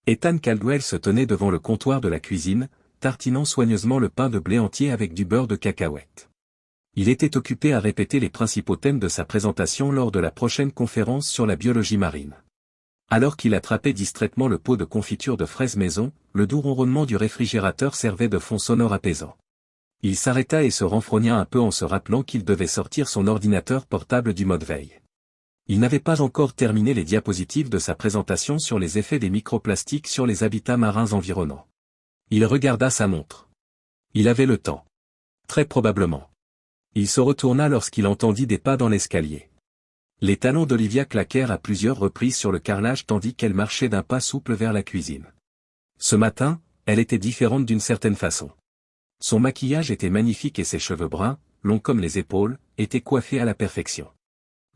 Ethan Caldwell se tenait devant le comptoir de la cuisine, tartinant soigneusement le pain de blé entier avec du beurre de cacahuète. Il était occupé à répéter les principaux thèmes de sa présentation lors de la prochaine conférence sur la biologie marine. Alors qu'il attrapait distraitement le pot de confiture de fraises maison, le doux ronronnement du réfrigérateur servait de fond sonore apaisant. Il s'arrêta et se renfrogna un peu en se rappelant qu'il devait sortir son ordinateur portable du mode veille. Il n'avait pas encore terminé les diapositives de sa présentation sur les effets des microplastiques sur les habitats marins environnants. Il regarda sa montre. Il avait le temps. Très probablement. Il se retourna lorsqu'il entendit des pas dans l'escalier. Les talons d'Olivia claquèrent à plusieurs reprises sur le carrelage tandis qu'elle marchait d'un pas souple vers la cuisine. Ce matin, elle était différente d'une certaine façon. Son maquillage était magnifique et ses cheveux bruns, longs comme les épaules, étaient coiffés à la perfection.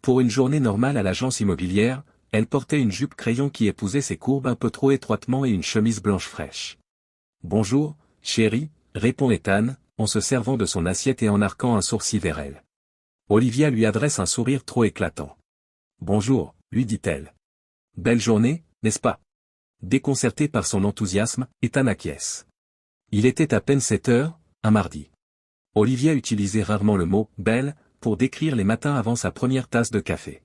Pour une journée normale à l'agence immobilière, elle portait une jupe crayon qui épousait ses courbes un peu trop étroitement et une chemise blanche fraîche. « Bonjour, chérie », répond Ethan, en se servant de son assiette et en arquant un sourcil vers elle. Olivia lui adresse un sourire trop éclatant. « Bonjour », lui dit-elle. « Belle journée, n'est-ce pas ?» Déconcerté par son enthousiasme, Ethan acquiesce. Il était à peine 7 heures, un mardi. Olivia utilisait rarement le mot « belle » pour décrire les matins avant sa première tasse de café.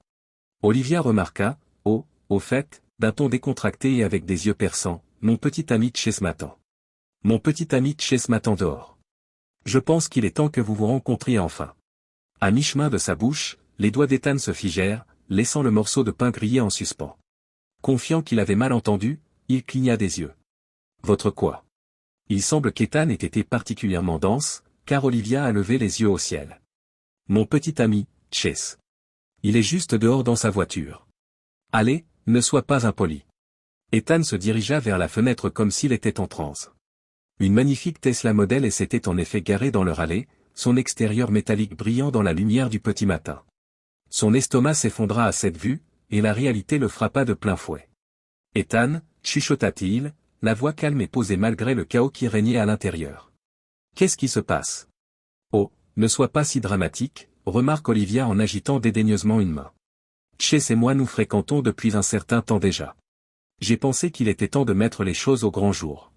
Olivia remarqua, au fait, d'un ton décontracté et avec des yeux perçants, « Mon petit ami Chase m'attend. Mon petit ami Chase m'attend dehors. Je pense qu'il est temps que vous vous rencontriez enfin. » À mi-chemin de sa bouche, les doigts d'Ethan se figèrent, laissant le morceau de pain grillé en suspens. Confiant qu'il avait mal entendu, il cligna des yeux. « Votre quoi ?» Il semble qu'Ethan ait été particulièrement dense, car Olivia a levé les yeux au ciel. « Mon petit ami, Chase. Il est juste dehors dans sa voiture. Allez, ne sois pas impoli. » Ethan se dirigea vers la fenêtre comme s'il était en transe. Une magnifique Tesla Model S s'était en effet garée dans leur allée, son extérieur métallique brillant dans la lumière du petit matin. Son estomac s'effondra à cette vue, et la réalité le frappa de plein fouet. « Ethan » chuchota-t-il, la voix calme et posée malgré le chaos qui régnait à l'intérieur. « Qu'est-ce qui se passe ?»« Oh, ne sois pas si dramatique », remarque Olivia en agitant dédaigneusement une main. « Chase et moi nous fréquentons depuis un certain temps déjà. J'ai pensé qu'il était temps de mettre les choses au grand jour. »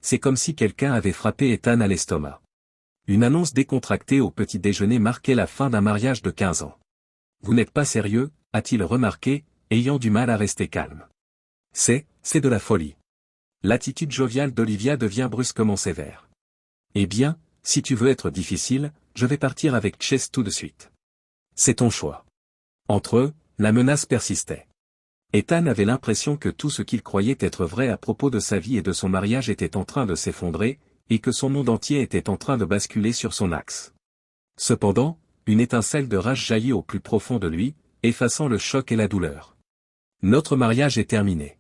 C'est comme si quelqu'un avait frappé Ethan à l'estomac. Une annonce décontractée au petit déjeuner marquait la fin d'un mariage de 15 ans. « Vous n'êtes pas sérieux ?» a-t-il remarqué, ayant du mal à rester calme. « C'est de la folie. » L'attitude joviale d'Olivia devient brusquement sévère. « Eh bien, si tu veux être difficile, je vais partir avec Chase tout de suite. C'est ton choix. » Entre eux, la menace persistait. Ethan avait l'impression que tout ce qu'il croyait être vrai à propos de sa vie et de son mariage était en train de s'effondrer, et que son monde entier était en train de basculer sur son axe. Cependant, une étincelle de rage jaillit au plus profond de lui, effaçant le choc et la douleur. « Notre mariage est terminé.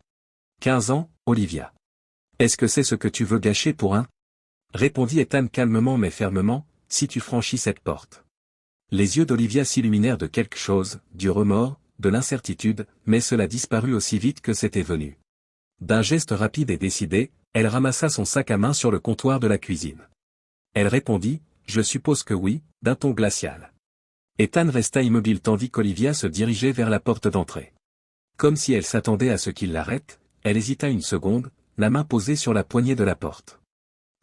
15 ans, Olivia. Est-ce que c'est ce que tu veux gâcher pour un ?» répondit Ethan calmement mais fermement, « si tu franchis cette porte. » Les yeux d'Olivia s'illuminèrent de quelque chose, du remords, de l'incertitude, mais cela disparut aussi vite que c'était venu. D'un geste rapide et décidé, elle ramassa son sac à main sur le comptoir de la cuisine. Elle répondit, « Je suppose que oui », d'un ton glacial. Ethan resta immobile tandis qu'Olivia se dirigeait vers la porte d'entrée. Comme si elle s'attendait à ce qu'il l'arrête, elle hésita une seconde, la main posée sur la poignée de la porte.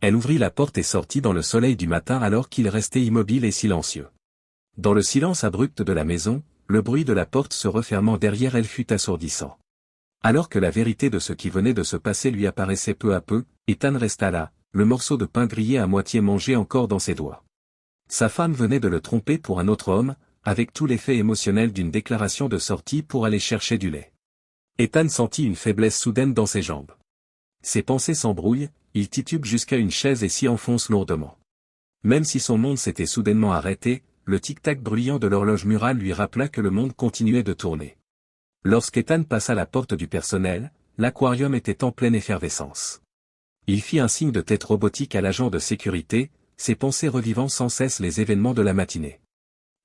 Elle ouvrit la porte et sortit dans le soleil du matin alors qu'il restait immobile et silencieux. Dans le silence abrupt de la maison, le bruit de la porte se refermant derrière elle fut assourdissant. Alors que la vérité de ce qui venait de se passer lui apparaissait peu à peu, Ethan resta là, le morceau de pain grillé à moitié mangé encore dans ses doigts. Sa femme venait de le tromper pour un autre homme, avec tout l'effet émotionnel d'une déclaration de sortie pour aller chercher du lait. Ethan sentit une faiblesse soudaine dans ses jambes. Ses pensées s'embrouillent, il titube jusqu'à une chaise et s'y enfonce lourdement. Même si son monde s'était soudainement arrêté, le tic-tac bruyant de l'horloge murale lui rappela que le monde continuait de tourner. Lorsqu'Ethan passa la porte du personnel, l'aquarium était en pleine effervescence. Il fit un signe de tête robotique à l'agent de sécurité, ses pensées revivant sans cesse les événements de la matinée.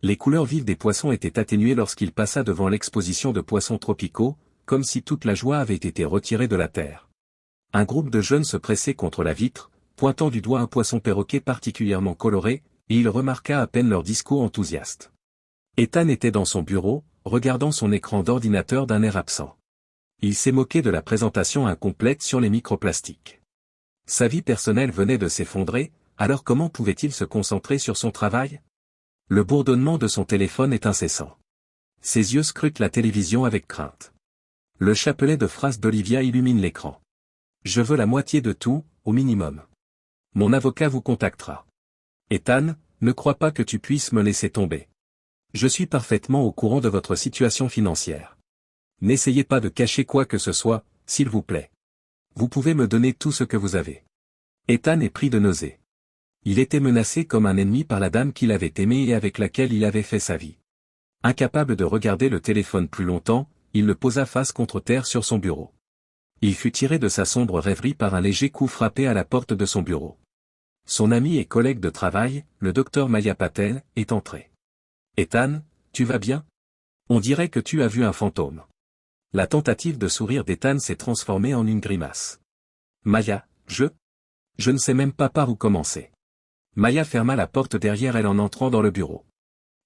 Les couleurs vives des poissons étaient atténuées lorsqu'il passa devant l'exposition de poissons tropicaux, comme si toute la joie avait été retirée de la terre. Un groupe de jeunes se pressait contre la vitre, pointant du doigt un poisson perroquet particulièrement coloré, et il remarqua à peine leur discours enthousiaste. Ethan était dans son bureau, regardant son écran d'ordinateur d'un air absent. Il s'est moqué de la présentation incomplète sur les microplastiques. Sa vie personnelle venait de s'effondrer, alors comment pouvait-il se concentrer sur son travail? Le bourdonnement de son téléphone est incessant. Ses yeux scrutent la télévision avec crainte. Le chapelet de phrases d'Olivia illumine l'écran. Je veux la moitié de tout, au minimum. Mon avocat vous contactera. Ethan, ne crois pas que tu puisses me laisser tomber. Je suis parfaitement au courant de votre situation financière. N'essayez pas de cacher quoi que ce soit, s'il vous plaît. Vous pouvez me donner tout ce que vous avez. Ethan est pris de nausées. Il était menacé comme un ennemi par la dame qu'il avait aimée et avec laquelle il avait fait sa vie. Incapable de regarder le téléphone plus longtemps, il le posa face contre terre sur son bureau. Il fut tiré de sa sombre rêverie par un léger coup frappé à la porte de son bureau. Son ami et collègue de travail, le docteur Maya Patel, est entré. « Ethan, tu vas bien? On dirait que tu as vu un fantôme. » La tentative de sourire d'Ethan s'est transformée en une grimace. « Maya, je ne sais même pas par où commencer. » Maya ferma la porte derrière elle en entrant dans le bureau.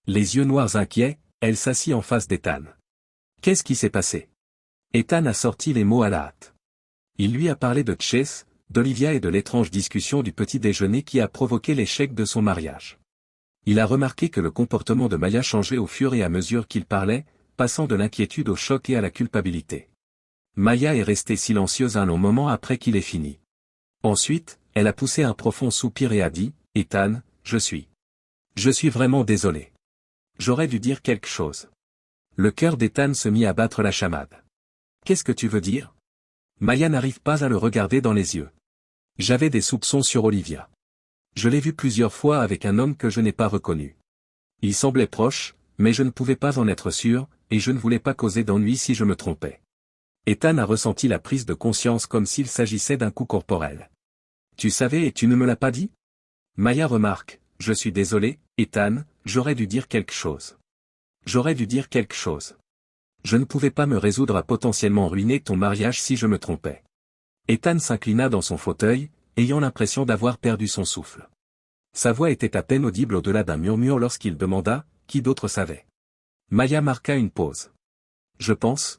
Les yeux noirs inquiets, elle s'assit en face d'Ethan. « Qu'est-ce qui s'est passé ?» Ethan a sorti les mots à la hâte. Il lui a parlé de Chase, d'Olivia et de l'étrange discussion du petit déjeuner qui a provoqué l'échec de son mariage. Il a remarqué que le comportement de Maya changeait au fur et à mesure qu'il parlait, passant de l'inquiétude au choc et à la culpabilité. Maya est restée silencieuse un long moment après qu'il ait fini. Ensuite, elle a poussé un profond soupir et a dit, « Ethan, je suis vraiment désolé. J'aurais dû dire quelque chose. » Le cœur d'Ethan se mit à battre la chamade. « Qu'est-ce que tu veux dire ?» Maya n'arrive pas à le regarder dans les yeux. « J'avais des soupçons sur Olivia. Je l'ai vue plusieurs fois avec un homme que je n'ai pas reconnu. Il semblait proche, mais je ne pouvais pas en être sûr, et je ne voulais pas causer d'ennui si je me trompais. » Ethan a ressenti la prise de conscience comme s'il s'agissait d'un coup corporel. « Tu savais et tu ne me l'as pas dit ?» Maya remarque, « Je suis désolé, Ethan, j'aurais dû dire quelque chose. J'aurais dû dire quelque chose. Je ne pouvais pas me résoudre à potentiellement ruiner ton mariage si je me trompais. » Ethan s'inclina dans son fauteuil, ayant l'impression d'avoir perdu son souffle. Sa voix était à peine audible au-delà d'un murmure lorsqu'il demanda, « Qui d'autre savait ?» Maya marqua une pause. « Je pense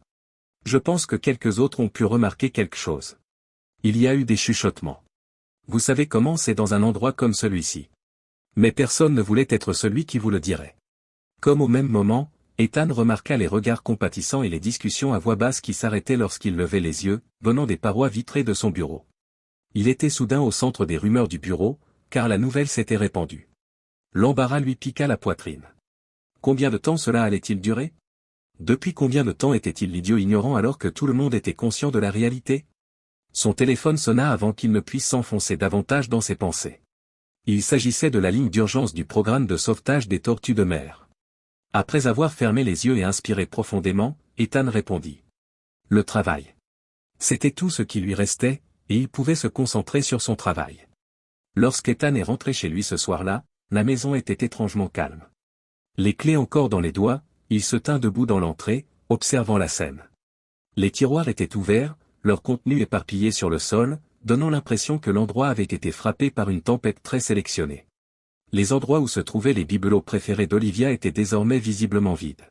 que quelques autres ont pu remarquer quelque chose. Il y a eu des chuchotements. Vous savez comment c'est dans un endroit comme celui-ci. Mais personne ne voulait être celui qui vous le dirait. » Comme au même moment, Ethan remarqua les regards compatissants et les discussions à voix basse qui s'arrêtaient lorsqu'il levait les yeux, venant des parois vitrées de son bureau. Il était soudain au centre des rumeurs du bureau, car la nouvelle s'était répandue. L'embarras lui piqua la poitrine. Combien de temps cela allait-il durer? Depuis combien de temps était-il l'idiot ignorant alors que tout le monde était conscient de la réalité? Son téléphone sonna avant qu'il ne puisse s'enfoncer davantage dans ses pensées. Il s'agissait de la ligne d'urgence du programme de sauvetage des tortues de mer. Après avoir fermé les yeux et inspiré profondément, Ethan répondit. Le travail. C'était tout ce qui lui restait, et il pouvait se concentrer sur son travail. Lorsqu'Ethan est rentré chez lui ce soir-là, la maison était étrangement calme. Les clés encore dans les doigts, il se tint debout dans l'entrée, observant la scène. Les tiroirs étaient ouverts, leur contenu éparpillé sur le sol, donnant l'impression que l'endroit avait été frappé par une tempête très sélectionnée. Les endroits où se trouvaient les bibelots préférés d'Olivia étaient désormais visiblement vides.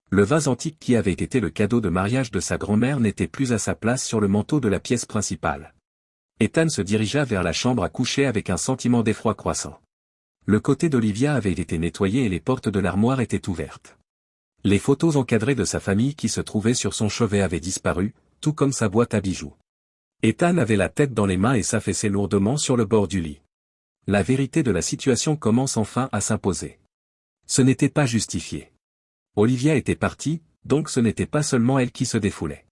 Le vase antique qui avait été le cadeau de mariage de sa grand-mère n'était plus à sa place sur le manteau de la pièce principale. Ethan se dirigea vers la chambre à coucher avec un sentiment d'effroi croissant. Le côté d'Olivia avait été nettoyé et les portes de l'armoire étaient ouvertes. Les photos encadrées de sa famille qui se trouvaient sur son chevet avaient disparu, tout comme sa boîte à bijoux. Ethan avait la tête dans les mains et s'affaissait lourdement sur le bord du lit. La vérité de la situation commence enfin à s'imposer. Ce n'était pas justifié. Olivia était partie, donc ce n'était pas seulement elle qui se défoulait.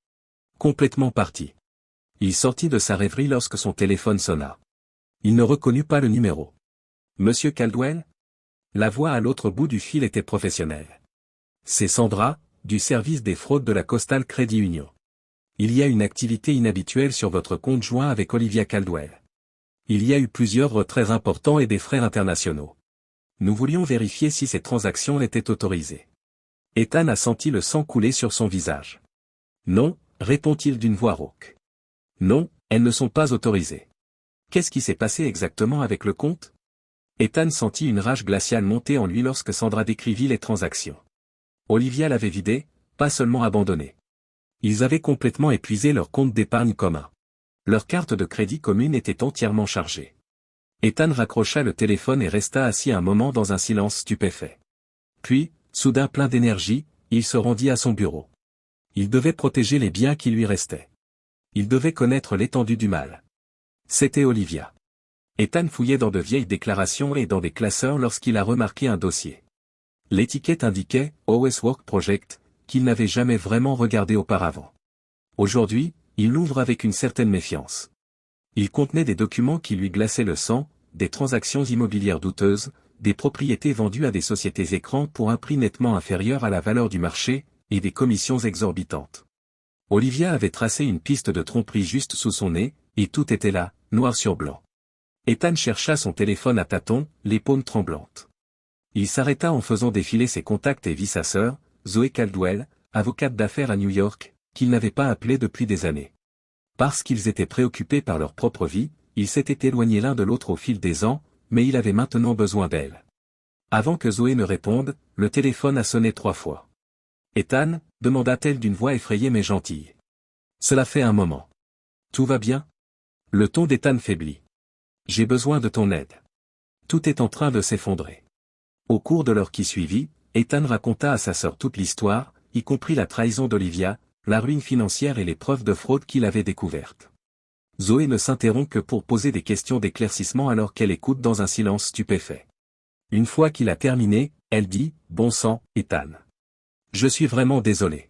Complètement partie. Il sortit de sa rêverie lorsque son téléphone sonna. Il ne reconnut pas le numéro. Monsieur Caldwell? La voix à l'autre bout du fil était professionnelle. C'est Sandra, du service des fraudes de la Coastal Credit Union. Il y a une activité inhabituelle sur votre compte joint avec Olivia Caldwell. Il y a eu plusieurs retraits importants et des frais internationaux. Nous voulions vérifier si ces transactions étaient autorisées. Ethan a senti le sang couler sur son visage. Non, répond-il d'une voix rauque. Non, elles ne sont pas autorisées. Qu'est-ce qui s'est passé exactement avec le compte? Ethan sentit une rage glaciale monter en lui lorsque Sandra décrivit les transactions. Olivia l'avait vidé, pas seulement abandonné. Ils avaient complètement épuisé leur compte d'épargne commun. Leur carte de crédit commune était entièrement chargée. Ethan raccrocha le téléphone et resta assis un moment dans un silence stupéfait. Puis, soudain plein d'énergie, il se rendit à son bureau. Il devait protéger les biens qui lui restaient. Il devait connaître l'étendue du mal. C'était Olivia. Ethan fouillait dans de vieilles déclarations et dans des classeurs lorsqu'il a remarqué un dossier. L'étiquette indiquait « OS Work Project », qu'il n'avait jamais vraiment regardé auparavant. Aujourd'hui, il l'ouvre avec une certaine méfiance. Il contenait des documents qui lui glaçaient le sang, des transactions immobilières douteuses, des propriétés vendues à des sociétés écrans pour un prix nettement inférieur à la valeur du marché, et des commissions exorbitantes. Olivia avait tracé une piste de tromperie juste sous son nez, et tout était là, noir sur blanc. Ethan chercha son téléphone à tâtons, les paumes tremblantes. Il s'arrêta en faisant défiler ses contacts et vit sa sœur, Zoé Caldwell, avocate d'affaires à New York, qu'il n'avait pas appelée depuis des années. Parce qu'ils étaient préoccupés par leur propre vie, ils s'étaient éloignés l'un de l'autre au fil des ans, mais il avait maintenant besoin d'elle. Avant que Zoé ne réponde, le téléphone a sonné 3 fois. « Ethan » demanda-t-elle d'une voix effrayée mais gentille. « Cela fait un moment. Tout va bien ?» Le ton d'Ethan faiblit. « J'ai besoin de ton aide. Tout est en train de s'effondrer. » Au cours de l'heure qui suivit, Ethan raconta à sa sœur toute l'histoire, y compris la trahison d'Olivia, la ruine financière et les preuves de fraude qu'il avait découvertes. Zoé ne s'interrompt que pour poser des questions d'éclaircissement alors qu'elle écoute dans un silence stupéfait. Une fois qu'il a terminé, elle dit « Bon sang, Ethan. Je suis vraiment désolé.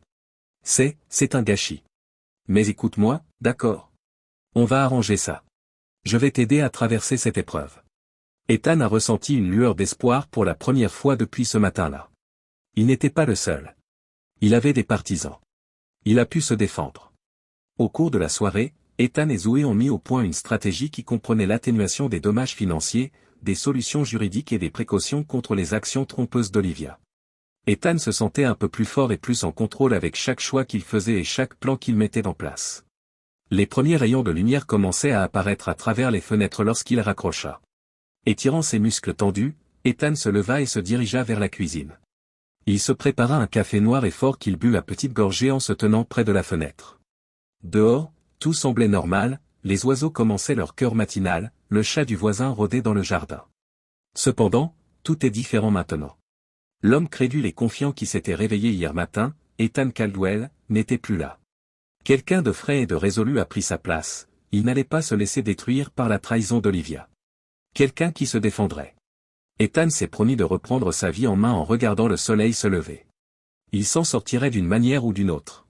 C'est un gâchis. Mais écoute-moi, d'accord? On va arranger ça. Je vais t'aider à traverser cette épreuve. » Ethan a ressenti une lueur d'espoir pour la première fois depuis ce matin-là. Il n'était pas le seul. Il avait des partisans. Il a pu se défendre. Au cours de la soirée, Ethan et Zoé ont mis au point une stratégie qui comprenait l'atténuation des dommages financiers, des solutions juridiques et des précautions contre les actions trompeuses d'Olivia. Ethan se sentait un peu plus fort et plus en contrôle avec chaque choix qu'il faisait et chaque plan qu'il mettait en place. Les premiers rayons de lumière commençaient à apparaître à travers les fenêtres lorsqu'il raccrocha. Étirant ses muscles tendus, Ethan se leva et se dirigea vers la cuisine. Il se prépara un café noir et fort qu'il but à petites gorgées en se tenant près de la fenêtre. Dehors, tout semblait normal, les oiseaux commençaient leur chœur matinal, le chat du voisin rôdait dans le jardin. Cependant, tout est différent maintenant. L'homme crédule et confiant qui s'était réveillé hier matin, Ethan Caldwell, n'était plus là. Quelqu'un de frais et de résolu a pris sa place, il n'allait pas se laisser détruire par la trahison d'Olivia. Quelqu'un qui se défendrait. Ethan s'est promis de reprendre sa vie en main en regardant le soleil se lever. Il s'en sortirait d'une manière ou d'une autre.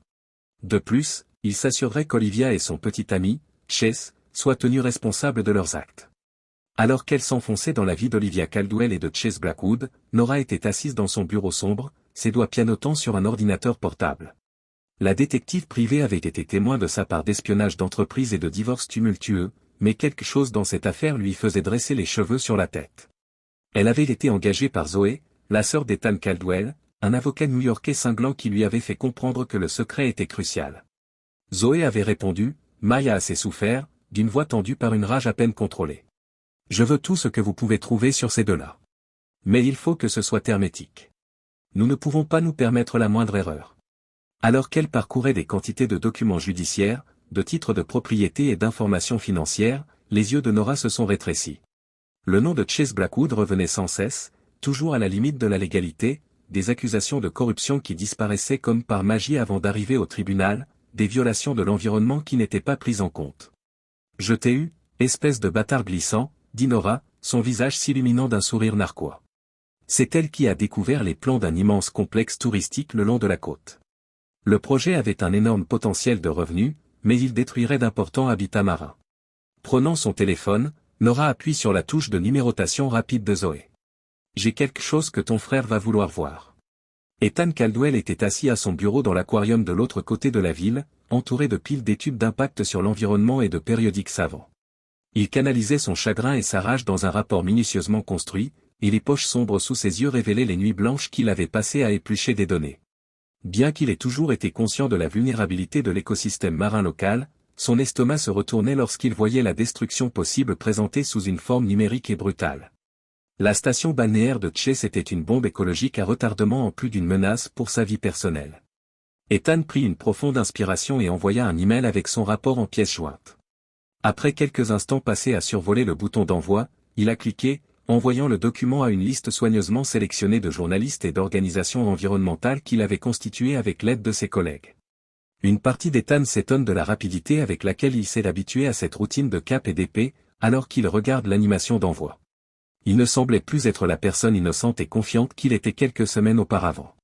De plus, il s'assurerait qu'Olivia et son petit ami, Chase, soient tenus responsables de leurs actes. Alors qu'elle s'enfonçait dans la vie d'Olivia Caldwell et de Chase Blackwood, Nora était assise dans son bureau sombre, ses doigts pianotant sur un ordinateur portable. La détective privée avait été témoin de sa part d'espionnage d'entreprise et de divorce tumultueux, mais quelque chose dans cette affaire lui faisait dresser les cheveux sur la tête. Elle avait été engagée par Zoé, la sœur d'Ethan Caldwell, un avocat new-yorkais cinglant qui lui avait fait comprendre que le secret était crucial. Zoé avait répondu, Maya a assez souffert, d'une voix tendue par une rage à peine contrôlée. Je veux tout ce que vous pouvez trouver sur ces deux-là. Mais il faut que ce soit hermétique. Nous ne pouvons pas nous permettre la moindre erreur. Alors qu'elle parcourait des quantités de documents judiciaires, de titres de propriété et d'informations financières, les yeux de Nora se sont rétrécis. Le nom de Chase Blackwood revenait sans cesse, toujours à la limite de la légalité, des accusations de corruption qui disparaissaient comme par magie avant d'arriver au tribunal, des violations de l'environnement qui n'étaient pas prises en compte. Je t'ai eu, espèce de bâtard glissant, dit Nora, son visage s'illuminant d'un sourire narquois. C'est elle qui a découvert les plans d'un immense complexe touristique le long de la côte. Le projet avait un énorme potentiel de revenus, mais il détruirait d'importants habitats marins. Prenant son téléphone, Nora appuie sur la touche de numérotation rapide de Zoé. J'ai quelque chose que ton frère va vouloir voir. Ethan Caldwell était assis à son bureau dans l'aquarium de l'autre côté de la ville, entouré de piles d'études d'impact sur l'environnement et de périodiques savants. Il canalisait son chagrin et sa rage dans un rapport minutieusement construit, et les poches sombres sous ses yeux révélaient les nuits blanches qu'il avait passées à éplucher des données. Bien qu'il ait toujours été conscient de la vulnérabilité de l'écosystème marin local, son estomac se retournait lorsqu'il voyait la destruction possible présentée sous une forme numérique et brutale. La station balnéaire de Chase était une bombe écologique à retardement en plus d'une menace pour sa vie personnelle. Ethan prit une profonde inspiration et envoya un email avec son rapport en pièce jointe. Après quelques instants passés à survoler le bouton d'envoi, il a cliqué, envoyant le document à une liste soigneusement sélectionnée de journalistes et d'organisations environnementales qu'il avait constituée avec l'aide de ses collègues. Une partie d'Ethan s'étonne de la rapidité avec laquelle il s'est habitué à cette routine de cap et d'épée, alors qu'il regarde l'animation d'envoi. Il ne semblait plus être la personne innocente et confiante qu'il était quelques semaines auparavant.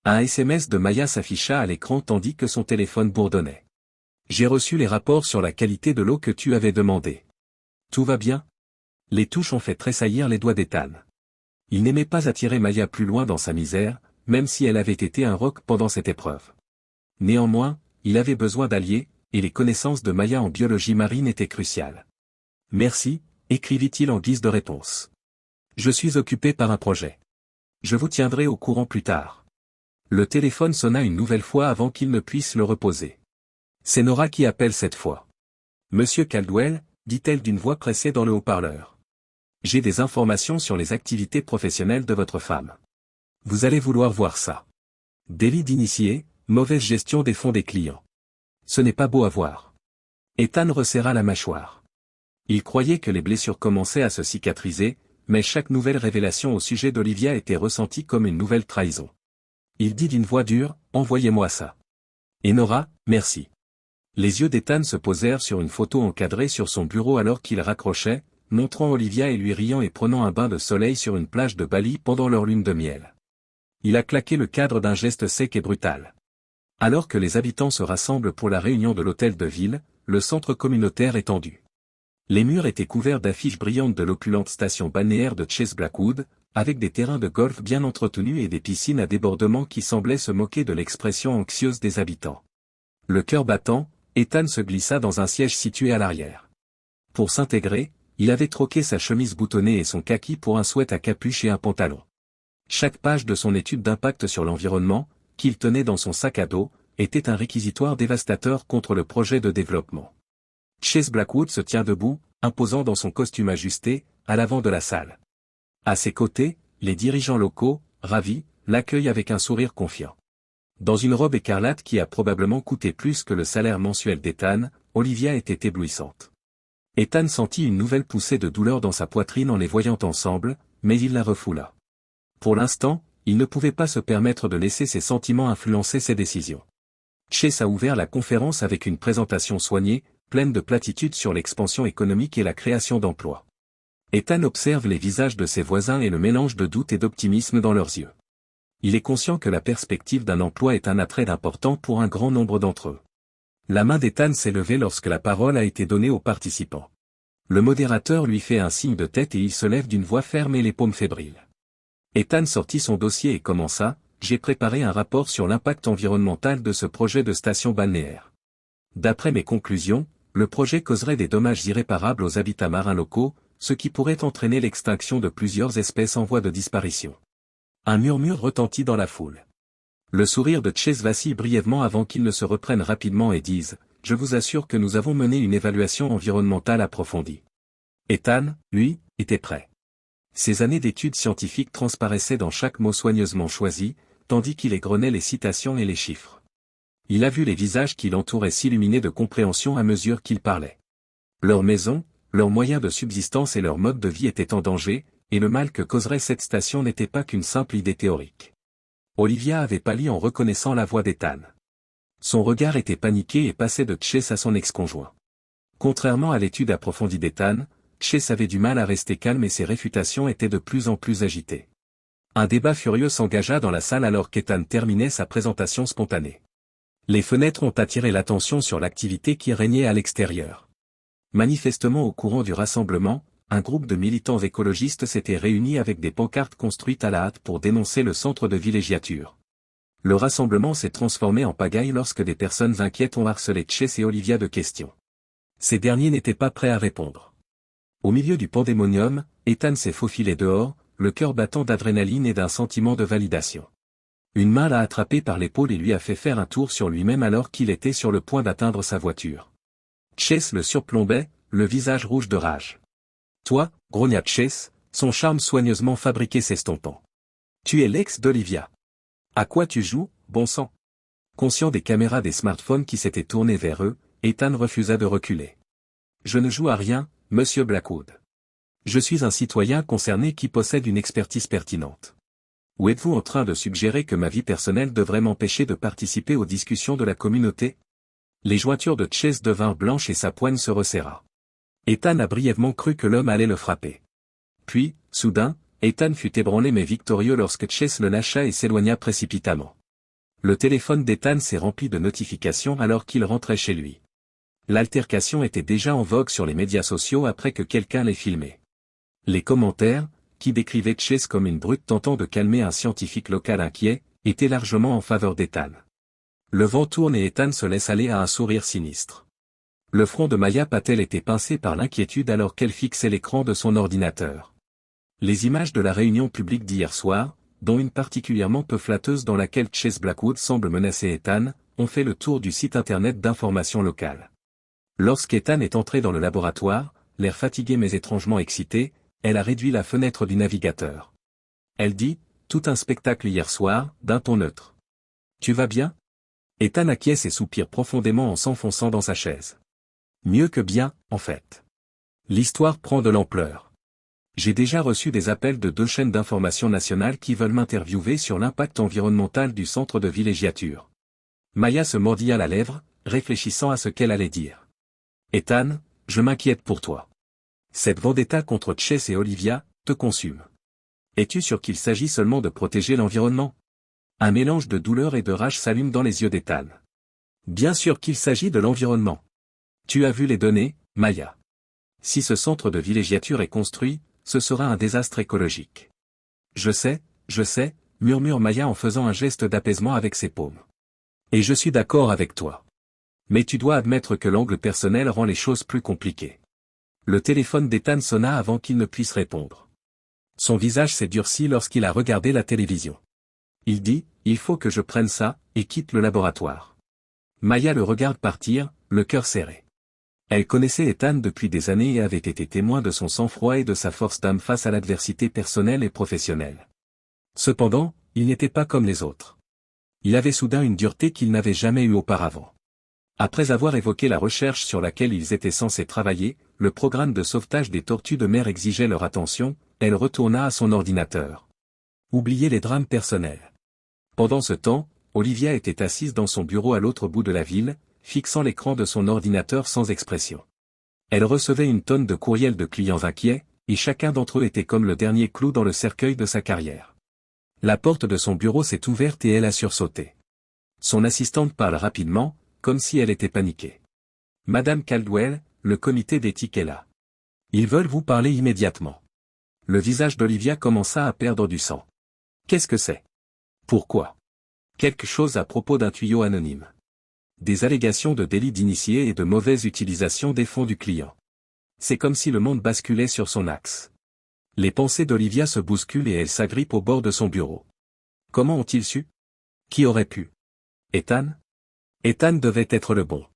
Un SMS de Maya s'afficha à l'écran tandis que son téléphone bourdonnait. « J'ai reçu les rapports sur la qualité de l'eau que tu avais demandé. Tout va bien ?» Les touches ont fait tressaillir les doigts d'Ethan. Il n'aimait pas attirer Maya plus loin dans sa misère, même si elle avait été un roc pendant cette épreuve. Néanmoins, il avait besoin d'alliés, et les connaissances de Maya en biologie marine étaient cruciales. « Merci », écrivit-il en guise de réponse. « Je suis occupé par un projet. Je vous tiendrai au courant plus tard. » Le téléphone sonna une nouvelle fois avant qu'il ne puisse le reposer. C'est Nora qui appelle cette fois. « Monsieur Caldwell », dit-elle d'une voix pressée dans le haut-parleur. « J'ai des informations sur les activités professionnelles de votre femme. Vous allez vouloir voir ça. Délit d'initié, mauvaise gestion des fonds des clients. Ce n'est pas beau à voir. » Ethan resserra la mâchoire. Il croyait que les blessures commençaient à se cicatriser, mais chaque nouvelle révélation au sujet d'Olivia était ressentie comme une nouvelle trahison. Il dit d'une voix dure, « Envoyez-moi ça. » Et Nora, « Merci. » Les yeux d'Ethan se posèrent sur une photo encadrée sur son bureau alors qu'il raccrochait, montrant Olivia et lui riant et prenant un bain de soleil sur une plage de Bali pendant leur lune de miel. Il a claqué le cadre d'un geste sec et brutal. Alors que les habitants se rassemblent pour la réunion de l'hôtel de ville, le centre communautaire est tendu. Les murs étaient couverts d'affiches brillantes de l'opulente station balnéaire de Chase Blackwood, avec des terrains de golf bien entretenus et des piscines à débordement qui semblaient se moquer de l'expression anxieuse des habitants. Le cœur battant, Ethan se glissa dans un siège situé à l'arrière. Pour s'intégrer, il avait troqué sa chemise boutonnée et son kaki pour un sweat à capuche et un pantalon. Chaque page de son étude d'impact sur l'environnement, qu'il tenait dans son sac à dos, était un réquisitoire dévastateur contre le projet de développement. Chase Blackwood se tient debout, imposant dans son costume ajusté, à l'avant de la salle. À ses côtés, les dirigeants locaux, ravis, l'accueillent avec un sourire confiant. Dans une robe écarlate qui a probablement coûté plus que le salaire mensuel d'Ethan, Olivia était éblouissante. Ethan sentit une nouvelle poussée de douleur dans sa poitrine en les voyant ensemble, mais il la refoula. Pour l'instant, il ne pouvait pas se permettre de laisser ses sentiments influencer ses décisions. Chase a ouvert la conférence avec une présentation soignée, pleine de platitudes sur l'expansion économique et la création d'emplois. Ethan observe les visages de ses voisins et le mélange de doute et d'optimisme dans leurs yeux. Il est conscient que la perspective d'un emploi est un attrait important pour un grand nombre d'entre eux. La main d'Ethan s'est levée lorsque la parole a été donnée aux participants. Le modérateur lui fait un signe de tête et il se lève d'une voix ferme et les paumes fébriles. Ethan sortit son dossier et commença, « J'ai préparé un rapport sur l'impact environnemental de ce projet de station balnéaire. D'après mes conclusions, le projet causerait des dommages irréparables aux habitats marins locaux, ce qui pourrait entraîner l'extinction de plusieurs espèces en voie de disparition. » Un murmure retentit dans la foule. Le sourire de Chase vacille brièvement avant qu'il ne se reprenne rapidement et dise, « Je vous assure que nous avons mené une évaluation environnementale approfondie. » Ethan, lui, était prêt. Ses années d'études scientifiques transparaissaient dans chaque mot soigneusement choisi, tandis qu'il égrenait les citations et les chiffres. Il a vu les visages qui l'entouraient s'illuminer de compréhension à mesure qu'il parlait. Leur maison, leurs moyens de subsistance et leur mode de vie étaient en danger, et le mal que causerait cette station n'était pas qu'une simple idée théorique. Olivia avait pâli en reconnaissant la voix d'Ethan. Son regard était paniqué et passait de Chase à son ex-conjoint. Contrairement à l'étude approfondie d'Ethan, Chase avait du mal à rester calme et ses réfutations étaient de plus en plus agitées. Un débat furieux s'engagea dans la salle alors qu'Ethan terminait sa présentation spontanée. Les fenêtres ont attiré l'attention sur l'activité qui régnait à l'extérieur. Manifestement au courant du rassemblement, un groupe de militants écologistes s'était réuni avec des pancartes construites à la hâte pour dénoncer le centre de villégiature. Le rassemblement s'est transformé en pagaille lorsque des personnes inquiètes ont harcelé Chase et Olivia de questions. Ces derniers n'étaient pas prêts à répondre. Au milieu du pandémonium, Ethan s'est faufilé dehors, le cœur battant d'adrénaline et d'un sentiment de validation. Une main l'a attrapé par l'épaule et lui a fait faire un tour sur lui-même alors qu'il était sur le point d'atteindre sa voiture. Chase le surplombait, le visage rouge de rage. « Toi, grogna Chase, son charme soigneusement fabriqué s'estompant. Tu es l'ex d'Olivia. À quoi tu joues, bon sang ? Conscient des caméras des smartphones qui s'étaient tournées vers eux, Ethan refusa de reculer. Je ne joue à rien, monsieur Blackwood. Je suis un citoyen concerné qui possède une expertise pertinente. Ou êtes-vous en train de suggérer que ma vie personnelle devrait m'empêcher de participer aux discussions de la communauté? Les jointures de Chase devinrent blanches et sa poigne se resserra. Ethan a brièvement cru que l'homme allait le frapper. Puis, soudain, Ethan fut ébranlé mais victorieux lorsque Chase le lâcha et s'éloigna précipitamment. Le téléphone d'Ethan s'est rempli de notifications alors qu'il rentrait chez lui. L'altercation était déjà en vogue sur les médias sociaux après que quelqu'un l'ait filmé. Les commentaires, qui décrivaient Chase comme une brute tentant de calmer un scientifique local inquiet, étaient largement en faveur d'Ethan. Le vent tourne et Ethan se laisse aller à un sourire sinistre. Le front de Maya Patel était pincé par l'inquiétude alors qu'elle fixait l'écran de son ordinateur. Les images de la réunion publique d'hier soir, dont une particulièrement peu flatteuse dans laquelle Chase Blackwood semble menacer Ethan, ont fait le tour du site internet d'information locale. Lorsqu'Ethan est entré dans le laboratoire, l'air fatigué mais étrangement excité, elle a réduit la fenêtre du navigateur. Elle dit, tout un spectacle hier soir, d'un ton neutre. Tu vas bien? Ethan acquiesce et soupire profondément en s'enfonçant dans sa chaise. Mieux que bien, en fait. L'histoire prend de l'ampleur. J'ai déjà reçu des appels de 2 chaînes d'information nationales qui veulent m'interviewer sur l'impact environnemental du centre de villégiature. Maya se mordilla la lèvre, réfléchissant à ce qu'elle allait dire. Ethan, je m'inquiète pour toi. Cette vendetta contre Chase et Olivia te consume. Es-tu sûr qu'il s'agit seulement de protéger l'environnement? Un mélange de douleur et de rage s'allume dans les yeux d'Ethan. Bien sûr qu'il s'agit de l'environnement. Tu as vu les données, Maya. Si ce centre de villégiature est construit, ce sera un désastre écologique. Je sais, murmure Maya en faisant un geste d'apaisement avec ses paumes. Et je suis d'accord avec toi. Mais tu dois admettre que l'angle personnel rend les choses plus compliquées. Le téléphone d'Ethan sonna avant qu'il ne puisse répondre. Son visage s'est durci lorsqu'il a regardé la télévision. Il dit, il faut que je prenne ça, et quitte le laboratoire. Maya le regarde partir, le cœur serré. Elle connaissait Ethan depuis des années et avait été témoin de son sang-froid et de sa force d'âme face à l'adversité personnelle et professionnelle. Cependant, il n'était pas comme les autres. Il avait soudain une dureté qu'il n'avait jamais eue auparavant. Après avoir évoqué la recherche sur laquelle ils étaient censés travailler, le programme de sauvetage des tortues de mer exigeait leur attention, elle retourna à son ordinateur. Oubliez les drames personnels. Pendant ce temps, Olivia était assise dans son bureau à l'autre bout de la ville, fixant l'écran de son ordinateur sans expression. Elle recevait une tonne de courriels de clients inquiets, et chacun d'entre eux était comme le dernier clou dans le cercueil de sa carrière. La porte de son bureau s'est ouverte et elle a sursauté. Son assistante parle rapidement, comme si elle était paniquée. Madame Caldwell, le comité d'éthique est là. Ils veulent vous parler immédiatement. Le visage d'Olivia commença à perdre du sang. Qu'est-ce que c'est? Pourquoi? Quelque chose à propos d'un tuyau anonyme. Des allégations de délit d'initié et de mauvaise utilisation des fonds du client. C'est comme si le monde basculait sur son axe. Les pensées d'Olivia se bousculent et elle s'agrippe au bord de son bureau. Comment ont-ils su? Qui aurait pu? Ethan? Ethan devait être le bon.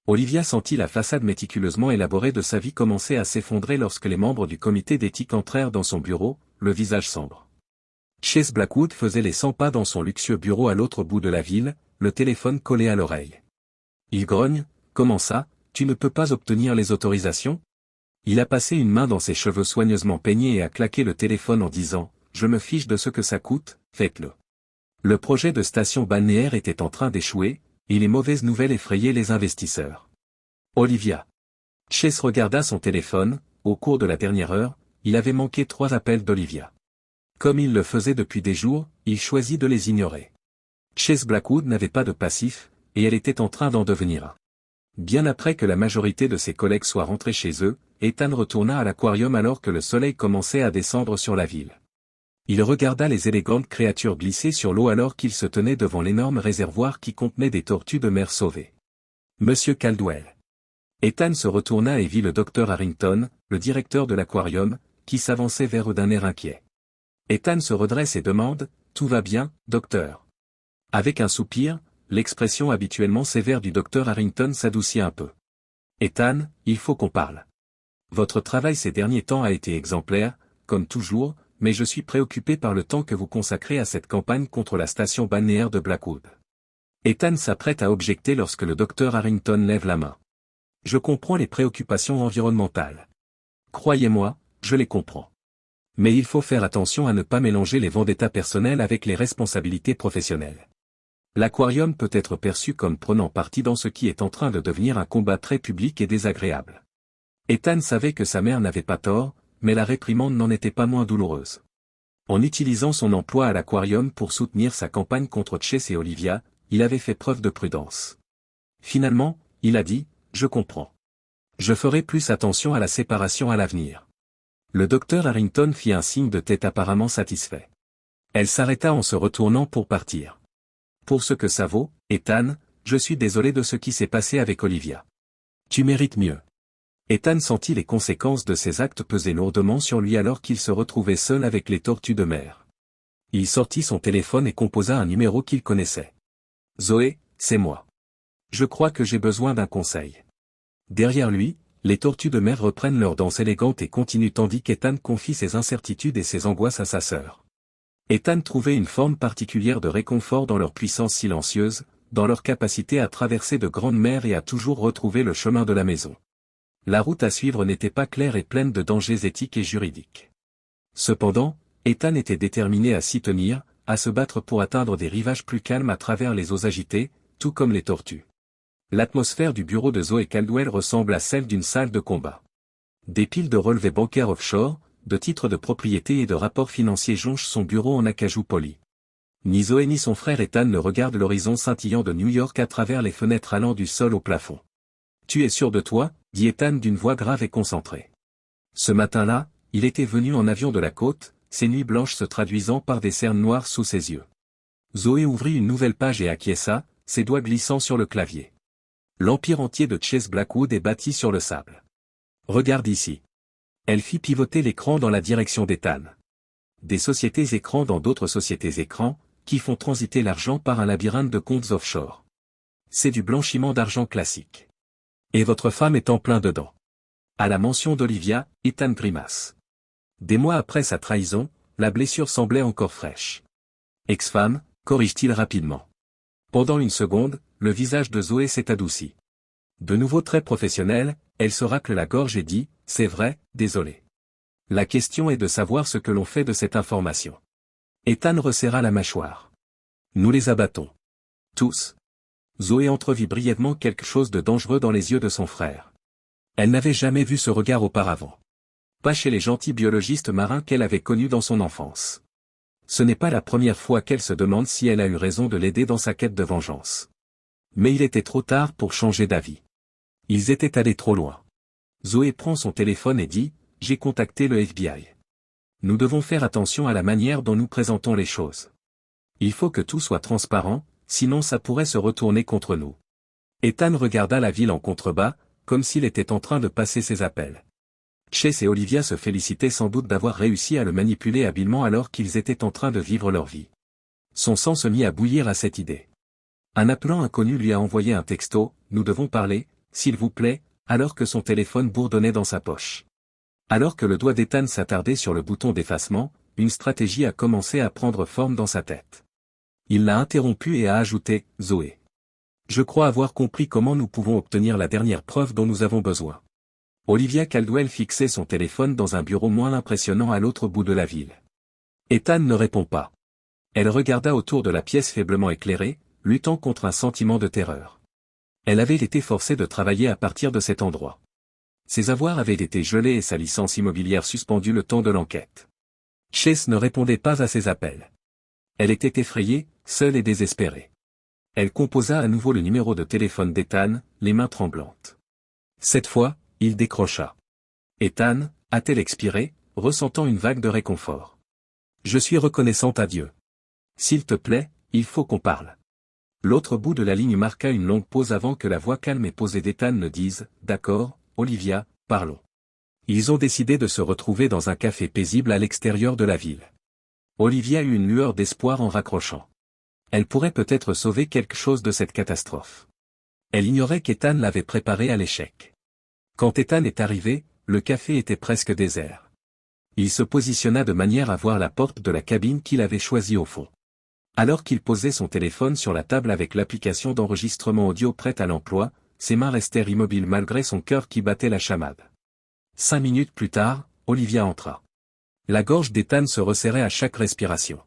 Olivia sentit la façade méticuleusement élaborée de sa vie commencer à s'effondrer lorsque les membres du comité d'éthique entrèrent dans son bureau, le visage sombre. Chase Blackwood faisait les 100 pas dans son luxueux bureau à l'autre bout de la ville, le téléphone collé à l'oreille. Il grogne, comment ça, tu ne peux pas obtenir les autorisations? Il a passé une main dans ses cheveux soigneusement peignés et a claqué le téléphone en disant, je me fiche de ce que ça coûte, faites-le. Le projet de station balnéaire était en train d'échouer, et les mauvaises nouvelles effrayaient les investisseurs. Olivia. Chase regarda son téléphone, au cours de la dernière heure, il avait manqué 3 appels d'Olivia. Comme il le faisait depuis des jours, il choisit de les ignorer. Chase Blackwood n'avait pas de passif, et elle était en train d'en devenir un. Bien après que la majorité de ses collègues soient rentrés chez eux, Ethan retourna à l'aquarium alors que le soleil commençait à descendre sur la ville. Il regarda les élégantes créatures glisser sur l'eau alors qu'il se tenait devant l'énorme réservoir qui contenait des tortues de mer sauvées. Monsieur Caldwell. Ethan se retourna et vit le docteur Harrington, le directeur de l'aquarium, qui s'avançait vers eux d'un air inquiet. Ethan se redresse et demande, « Tout va bien, docteur ?» Avec un soupir, l'expression habituellement sévère du docteur Harrington s'adoucit un peu. « Ethan, il faut qu'on parle. Votre travail ces derniers temps a été exemplaire, comme toujours, mais je suis préoccupé par le temps que vous consacrez à cette campagne contre la station balnéaire de Blackwood. » Ethan s'apprête à objecter lorsque le docteur Harrington lève la main. Je comprends les préoccupations environnementales. Croyez-moi, je les comprends. Mais il faut faire attention à ne pas mélanger les vendettas personnels avec les responsabilités professionnelles. L'aquarium peut être perçu comme prenant parti dans ce qui est en train de devenir un combat très public et désagréable. Ethan savait que sa mère n'avait pas tort, mais la réprimande n'en était pas moins douloureuse. En utilisant son emploi à l'aquarium pour soutenir sa campagne contre Chase et Olivia, il avait fait preuve de prudence. Finalement, il a dit, « Je comprends. Je ferai plus attention à la séparation à l'avenir. » Le docteur Harrington fit un signe de tête apparemment satisfait. Elle s'arrêta en se retournant pour partir. « Pour ce que ça vaut, Ethan, je suis désolé de ce qui s'est passé avec Olivia. Tu mérites mieux. » Ethan sentit les conséquences de ses actes peser lourdement sur lui alors qu'il se retrouvait seul avec les tortues de mer. Il sortit son téléphone et composa un numéro qu'il connaissait. « Zoé, c'est moi. Je crois que j'ai besoin d'un conseil. » Derrière lui, les tortues de mer reprennent leur danse élégante et continuent tandis qu'Ethan confie ses incertitudes et ses angoisses à sa sœur. Ethan trouvait une forme particulière de réconfort dans leur puissance silencieuse, dans leur capacité à traverser de grandes mers et à toujours retrouver le chemin de la maison. La route à suivre n'était pas claire et pleine de dangers éthiques et juridiques. Cependant, Ethan était déterminé à s'y tenir, à se battre pour atteindre des rivages plus calmes à travers les eaux agitées, tout comme les tortues. L'atmosphère du bureau de Zoé Caldwell ressemble à celle d'une salle de combat. Des piles de relevés bancaires offshore, de titres de propriété et de rapports financiers jonchent son bureau en acajou poli. Ni Zoé ni son frère Ethan ne regardent l'horizon scintillant de New York à travers les fenêtres allant du sol au plafond. « Tu es sûr de toi ?» dit Ethan d'une voix grave et concentrée. Ce matin-là, il était venu en avion de la côte, ses nuits blanches se traduisant par des cernes noires sous ses yeux. Zoé ouvrit une nouvelle page et acquiesça, ses doigts glissant sur le clavier. L'empire entier de Chase Blackwood est bâti sur le sable. Regarde ici. Elle fit pivoter l'écran dans la direction d'Ethan. Des sociétés écrans dans d'autres sociétés écrans, qui font transiter l'argent par un labyrinthe de comptes offshore. C'est du blanchiment d'argent classique. Et votre femme est en plein dedans. À la mention d'Olivia, Ethan grimace. Des mois après sa trahison, la blessure semblait encore fraîche. Ex-femme, corrige-t-il rapidement. Pendant une seconde, le visage de Zoé s'est adouci. De nouveau très professionnelle, elle se racle la gorge et dit, « C'est vrai, désolé. La question est de savoir ce que l'on fait de cette information. » Ethan resserra la mâchoire. « Nous les abattons. Tous. » Zoé entrevit brièvement quelque chose de dangereux dans les yeux de son frère. Elle n'avait jamais vu ce regard auparavant. Pas chez les gentils biologistes marins qu'elle avait connus dans son enfance. Ce n'est pas la première fois qu'elle se demande si elle a eu raison de l'aider dans sa quête de vengeance. Mais il était trop tard pour changer d'avis. Ils étaient allés trop loin. Zoé prend son téléphone et dit, « J'ai contacté le FBI. Nous devons faire attention à la manière dont nous présentons les choses. Il faut que tout soit transparent, sinon ça pourrait se retourner contre nous. » Ethan regarda la ville en contrebas, comme s'il était en train de passer ses appels. Chase et Olivia se félicitaient sans doute d'avoir réussi à le manipuler habilement alors qu'ils étaient en train de vivre leur vie. Son sang se mit à bouillir à cette idée. Un appelant inconnu lui a envoyé un texto, « Nous devons parler, s'il vous plaît », alors que son téléphone bourdonnait dans sa poche. Alors que le doigt d'Ethan s'attardait sur le bouton d'effacement, une stratégie a commencé à prendre forme dans sa tête. Il l'a interrompu et a ajouté, « Zoé. Je crois avoir compris comment nous pouvons obtenir la dernière preuve dont nous avons besoin. » Olivia Caldwell fixait son téléphone dans un bureau moins impressionnant à l'autre bout de la ville. Ethan ne répond pas. Elle regarda autour de la pièce faiblement éclairée, luttant contre un sentiment de terreur. Elle avait été forcée de travailler à partir de cet endroit. Ses avoirs avaient été gelés et sa licence immobilière suspendue le temps de l'enquête. Chase ne répondait pas à ses appels. Elle était effrayée, seule et désespérée. Elle composa à nouveau le numéro de téléphone d'Ethan, les mains tremblantes. Cette fois, il décrocha. « Ethan, a-t-elle expiré, ressentant une vague de réconfort. Je suis reconnaissante à Dieu. S'il te plaît, il faut qu'on parle. » L'autre bout de la ligne marqua une longue pause avant que la voix calme et posée d'Ethan ne dise « D'accord, Olivia, parlons. » Ils ont décidé de se retrouver dans un café paisible à l'extérieur de la ville. Olivia eut une lueur d'espoir en raccrochant. Elle pourrait peut-être sauver quelque chose de cette catastrophe. Elle ignorait qu'Ethan l'avait préparé à l'échec. Quand Ethan est arrivé, le café était presque désert. Il se positionna de manière à voir la porte de la cabine qu'il avait choisie au fond. Alors qu'il posait son téléphone sur la table avec l'application d'enregistrement audio prête à l'emploi, ses mains restèrent immobiles malgré son cœur qui battait la chamade. 5 minutes plus tard, Olivia entra. La gorge d'Ethan se resserrait à chaque respiration.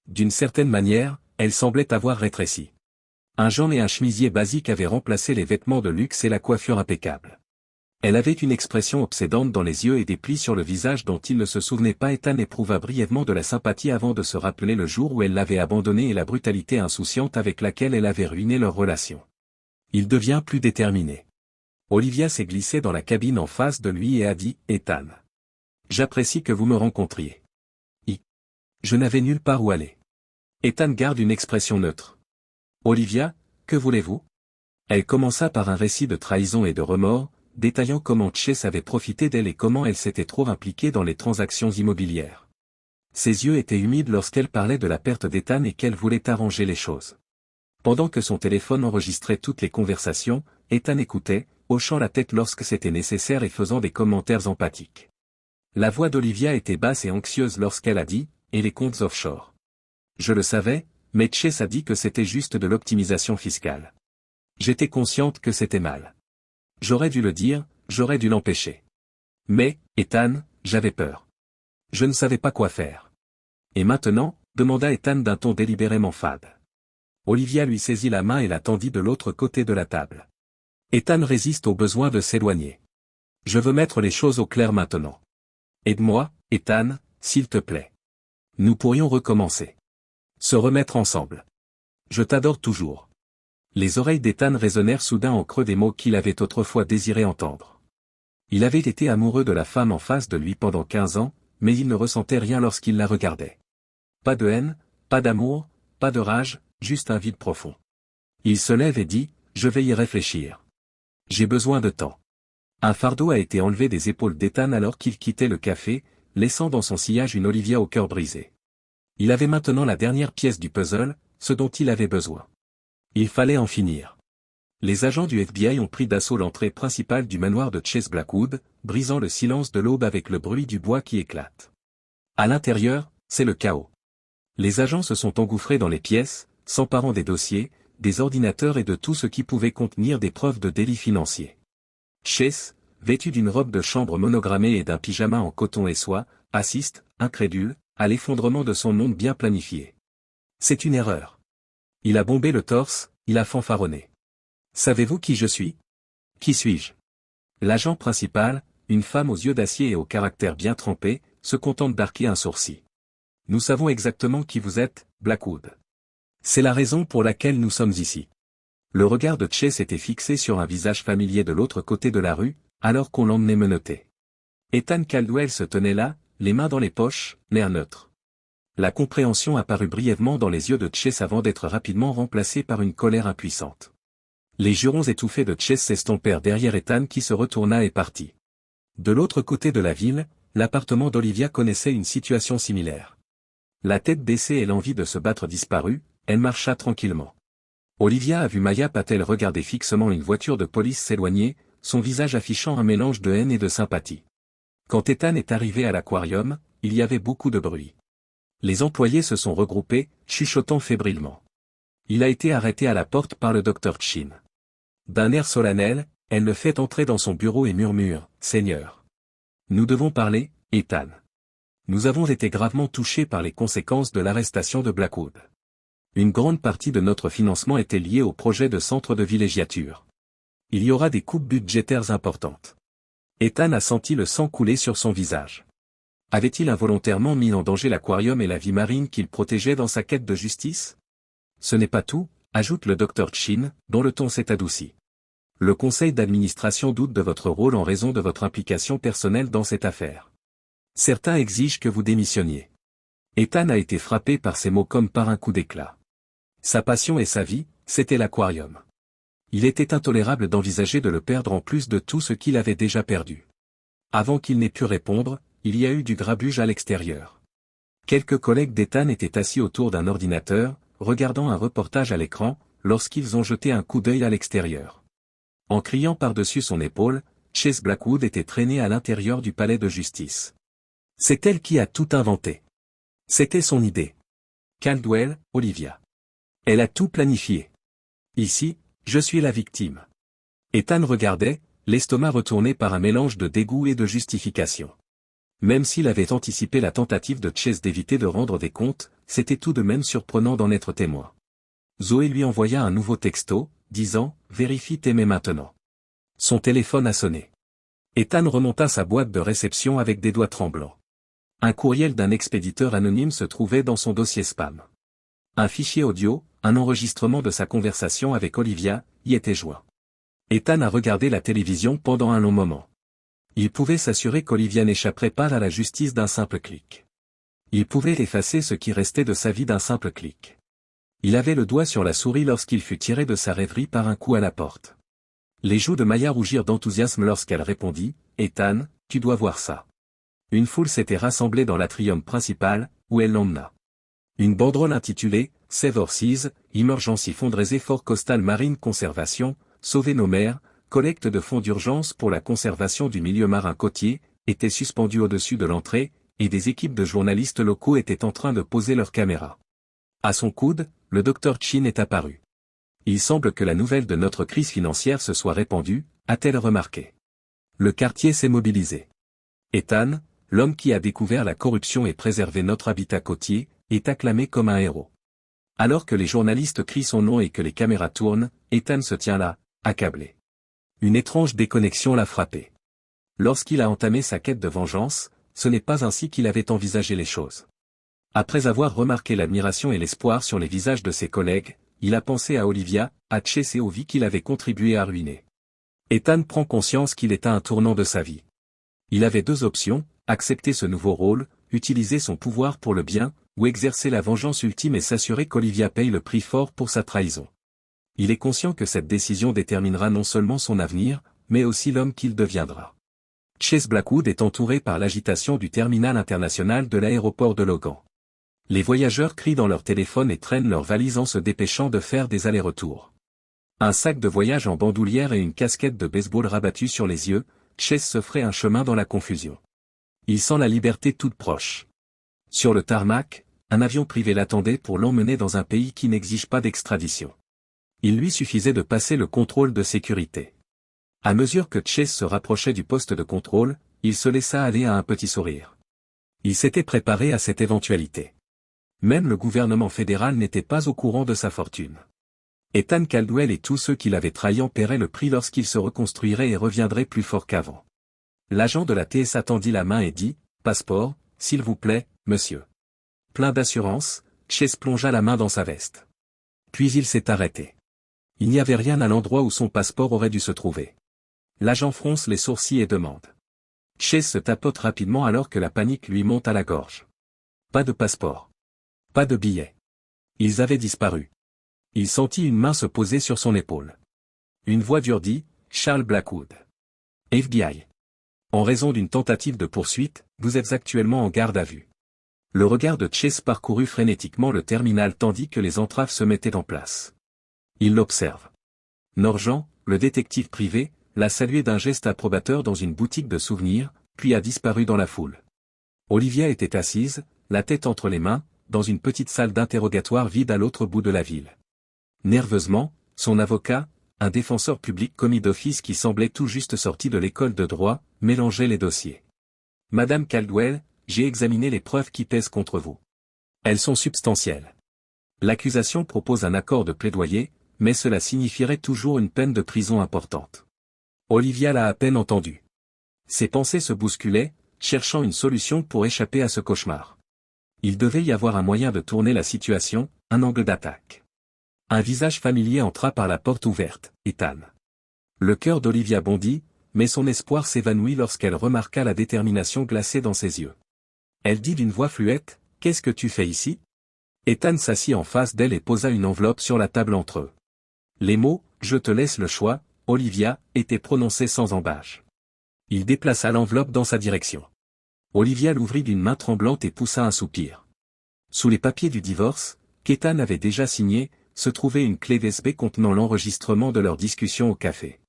D'une certaine manière, elle semblait avoir rétréci. Un jean et un chemisier basique avaient remplacé les vêtements de luxe et la coiffure impeccable. Elle avait une expression obsédante dans les yeux et des plis sur le visage dont il ne se souvenait pas. Ethan éprouva brièvement de la sympathie avant de se rappeler le jour où elle l'avait abandonné et la brutalité insouciante avec laquelle elle avait ruiné leur relation. Il devient plus déterminé. Olivia s'est glissée dans la cabine en face de lui et a dit « Ethan. J'apprécie que vous me rencontriez. Je n'avais nulle part où aller. » Ethan garde une expression neutre. « Olivia, que voulez-vous » Elle commença par un récit de trahison et de remords, détaillant comment Chase avait profité d'elle et comment elle s'était trop impliquée dans les transactions immobilières. Ses yeux étaient humides lorsqu'elle parlait de la perte d'Ethan et qu'elle voulait arranger les choses. Pendant que son téléphone enregistrait toutes les conversations, Ethan écoutait, hochant la tête lorsque c'était nécessaire et faisant des commentaires empathiques. La voix d'Olivia était basse et anxieuse lorsqu'elle a dit « Et les comptes offshore ?» Je le savais, mais Chase a dit que c'était juste de l'optimisation fiscale. J'étais consciente que c'était mal. J'aurais dû le dire, j'aurais dû l'empêcher. Mais, Ethan, j'avais peur. Je ne savais pas quoi faire. Et maintenant, demanda Ethan d'un ton délibérément fade. Olivia lui saisit la main et la tendit de l'autre côté de la table. Ethan résiste au besoin de s'éloigner. Je veux mettre les choses au clair maintenant. Aide-moi, Ethan, s'il te plaît. Nous pourrions recommencer. Se remettre ensemble. Je t'adore toujours. Les oreilles d'Ethan résonnèrent soudain en creux des mots qu'il avait autrefois désiré entendre. Il avait été amoureux de la femme en face de lui pendant 15 ans, mais il ne ressentait rien lorsqu'il la regardait. Pas de haine, pas d'amour, pas de rage, juste un vide profond. Il se lève et dit, je vais y réfléchir. J'ai besoin de temps. Un fardeau a été enlevé des épaules d'Ethan alors qu'il quittait le café, laissant dans son sillage une Olivia au cœur brisé. Il avait maintenant la dernière pièce du puzzle, ce dont il avait besoin. Il fallait en finir. Les agents du FBI ont pris d'assaut l'entrée principale du manoir de Chase Blackwood, brisant le silence de l'aube avec le bruit du bois qui éclate. À l'intérieur, c'est le chaos. Les agents se sont engouffrés dans les pièces, s'emparant des dossiers, des ordinateurs et de tout ce qui pouvait contenir des preuves de délits financiers. Chase, vêtu d'une robe de chambre monogrammée et d'un pyjama en coton et soie, assiste, incrédule, à l'effondrement de son monde bien planifié. C'est une erreur. Il a bombé le torse, il a fanfaronné. Savez-vous qui je suis? Qui suis-je? L'agent principal, une femme aux yeux d'acier et au caractère bien trempé, se contente d'arquer un sourcil. Nous savons exactement qui vous êtes, Blackwood. C'est la raison pour laquelle nous sommes ici. Le regard de Chase était fixé sur un visage familier de l'autre côté de la rue, alors qu'on l'emmenait menotté. Ethan Caldwell se tenait là, les mains dans les poches, l'air neutre. La compréhension apparut brièvement dans les yeux de Chase avant d'être rapidement remplacée par une colère impuissante. Les jurons étouffés de Chase s'estompèrent derrière Ethan qui se retourna et partit. De l'autre côté de la ville, l'appartement d'Olivia connaissait une situation similaire. La tête baissée et l'envie de se battre disparue, elle marcha tranquillement. Olivia a vu Maya Patel regarder fixement une voiture de police s'éloigner, son visage affichant un mélange de haine et de sympathie. Quand Ethan est arrivé à l'aquarium, il y avait beaucoup de bruit. Les employés se sont regroupés, chuchotant fébrilement. Il a été arrêté à la porte par le docteur Chin. D'un air solennel, elle le fait entrer dans son bureau et murmure, « Seigneur. Nous devons parler, Ethan. Nous avons été gravement touchés par les conséquences de l'arrestation de Blackwood. Une grande partie de notre financement était liée au projet de centre de villégiature. Il y aura des coupes budgétaires importantes. » Ethan a senti le sang couler sur son visage. Avait-il involontairement mis en danger l'aquarium et la vie marine qu'il protégeait dans sa quête de justice? Ce n'est pas tout, ajoute le docteur Chin, dont le ton s'est adouci. Le conseil d'administration doute de votre rôle en raison de votre implication personnelle dans cette affaire. Certains exigent que vous démissionniez. Ethan a été frappé par ces mots comme par un coup d'éclat. Sa passion et sa vie, c'était l'aquarium. Il était intolérable d'envisager de le perdre en plus de tout ce qu'il avait déjà perdu. Avant qu'il n'ait pu répondre, il y a eu du grabuge à l'extérieur. Quelques collègues d'Ethan étaient assis autour d'un ordinateur, regardant un reportage à l'écran, lorsqu'ils ont jeté un coup d'œil à l'extérieur. En criant par-dessus son épaule, Chase Blackwood était traînée à l'intérieur du palais de justice. C'est elle qui a tout inventé. C'était son idée. Caldwell, Olivia. Elle a tout planifié. Ici, je suis la victime. Ethan regardait, l'estomac retourné par un mélange de dégoût et de justification. Même s'il avait anticipé la tentative de Chase d'éviter de rendre des comptes, c'était tout de même surprenant d'en être témoin. Zoé lui envoya un nouveau texto, disant « Vérifie tes mails maintenant ». Son téléphone a sonné. Ethan remonta sa boîte de réception avec des doigts tremblants. Un courriel d'un expéditeur anonyme se trouvait dans son dossier spam. Un fichier audio, un enregistrement de sa conversation avec Olivia, y était joint. Ethan a regardé la télévision pendant un long moment. Il pouvait s'assurer qu'Olivia n'échapperait pas à la justice d'un simple clic. Il pouvait effacer ce qui restait de sa vie d'un simple clic. Il avait le doigt sur la souris lorsqu'il fut tiré de sa rêverie par un coup à la porte. Les joues de Maya rougirent d'enthousiasme lorsqu'elle répondit « Ethan, tu dois voir ça ». Une foule s'était rassemblée dans l'atrium principal, où elle l'emmena. Une banderole intitulée « Save Our Seas, Emergency Fundraising for Coastal Marine Conservation, Sauver nos mers, collecte de fonds d'urgence pour la conservation du milieu marin côtier » était suspendue au-dessus de l'entrée, et des équipes de journalistes locaux étaient en train de poser leurs caméras. À son coude, le Dr Chin est apparu. Il semble que la nouvelle de notre crise financière se soit répandue, a-t-elle remarqué. Le quartier s'est mobilisé. Ethan, l'homme qui a découvert la corruption et préservé notre habitat côtier, est acclamé comme un héros. Alors que les journalistes crient son nom et que les caméras tournent, Ethan se tient là, accablé. Une étrange déconnexion l'a frappé. Lorsqu'il a entamé sa quête de vengeance, ce n'est pas ainsi qu'il avait envisagé les choses. Après avoir remarqué l'admiration et l'espoir sur les visages de ses collègues, il a pensé à Olivia, à Chase et aux vies qu'il avait contribué à ruiner. Ethan prend conscience qu'il est à un tournant de sa vie. Il avait deux options, accepter ce nouveau rôle, utiliser son pouvoir pour le bien, ou exercer la vengeance ultime et s'assurer qu'Olivia paye le prix fort pour sa trahison. Il est conscient que cette décision déterminera non seulement son avenir, mais aussi l'homme qu'il deviendra. Chase Blackwood est entouré par l'agitation du terminal international de l'aéroport de Logan. Les voyageurs crient dans leur téléphone et traînent leurs valises en se dépêchant de faire des allers-retours. Un sac de voyage en bandoulière et une casquette de baseball rabattue sur les yeux, Chase se ferait un chemin dans la confusion. Il sent la liberté toute proche. Sur le tarmac, un avion privé l'attendait pour l'emmener dans un pays qui n'exige pas d'extradition. Il lui suffisait de passer le contrôle de sécurité. À mesure que Chase se rapprochait du poste de contrôle, il se laissa aller à un petit sourire. Il s'était préparé à cette éventualité. Même le gouvernement fédéral n'était pas au courant de sa fortune. Ethan Caldwell et tous ceux qui l'avaient trahi en paieraient le prix lorsqu'il se reconstruirait et reviendrait plus fort qu'avant. L'agent de la TSA tendit la main et dit « Passeport, s'il vous plaît, monsieur ». Plein d'assurance, Chase plongea la main dans sa veste. Puis il s'est arrêté. Il n'y avait rien à l'endroit où son passeport aurait dû se trouver. L'agent fronce les sourcils et demande. Chase se tapote rapidement alors que la panique lui monte à la gorge. Pas de passeport. Pas de billets. Ils avaient disparu. Il sentit une main se poser sur son épaule. Une voix dure dit, Charles Blackwood. FBI. En raison d'une tentative de poursuite, vous êtes actuellement en garde à vue. Le regard de Chase parcourut frénétiquement le terminal tandis que les entraves se mettaient en place. Il l'observe. Norjean, le détective privé, l'a salué d'un geste approbateur dans une boutique de souvenirs, puis a disparu dans la foule. Olivia était assise, la tête entre les mains, dans une petite salle d'interrogatoire vide à l'autre bout de la ville. Nerveusement, son avocat, un défenseur public commis d'office qui semblait tout juste sorti de l'école de droit, mélangeait les dossiers. « Madame Caldwell, j'ai examiné les preuves qui pèsent contre vous. Elles sont substantielles. L'accusation propose un accord de plaidoyer, mais cela signifierait toujours une peine de prison importante. » Olivia l'a à peine entendu. Ses pensées se bousculaient, cherchant une solution pour échapper à ce cauchemar. Il devait y avoir un moyen de tourner la situation, un angle d'attaque. Un visage familier entra par la porte ouverte, Ethan. Le cœur d'Olivia bondit, mais son espoir s'évanouit lorsqu'elle remarqua la détermination glacée dans ses yeux. Elle dit d'une voix fluette, « Qu'est-ce que tu fais ici ?» Ethan s'assit en face d'elle et posa une enveloppe sur la table entre eux. Les mots, « Je te laisse le choix, Olivia » étaient prononcés sans embâche. Il déplaça l'enveloppe dans sa direction. Olivia l'ouvrit d'une main tremblante et poussa un soupir. Sous les papiers du divorce, qu'Ethan avait déjà signé, se trouvait une clé USB contenant l'enregistrement de leur discussion au café.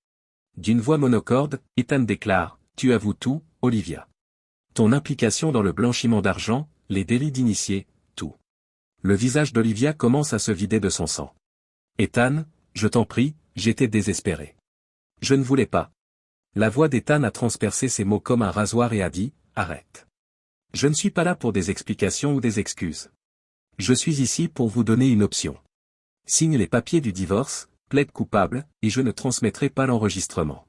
D'une voix monocorde, Ethan déclare, « Tu avoues tout, Olivia. Ton implication dans le blanchiment d'argent, les délits d'initié, tout. Le visage d'Olivia commence à se vider de son sang. Ethan, je t'en prie, j'étais désespéré. Je ne voulais pas. La voix d'Ethan a transpercé ses mots comme un rasoir et a dit, arrête. Je ne suis pas là pour des explications ou des excuses. Je suis ici pour vous donner une option. Signe les papiers du divorce, plaide coupable, et je ne transmettrai pas l'enregistrement.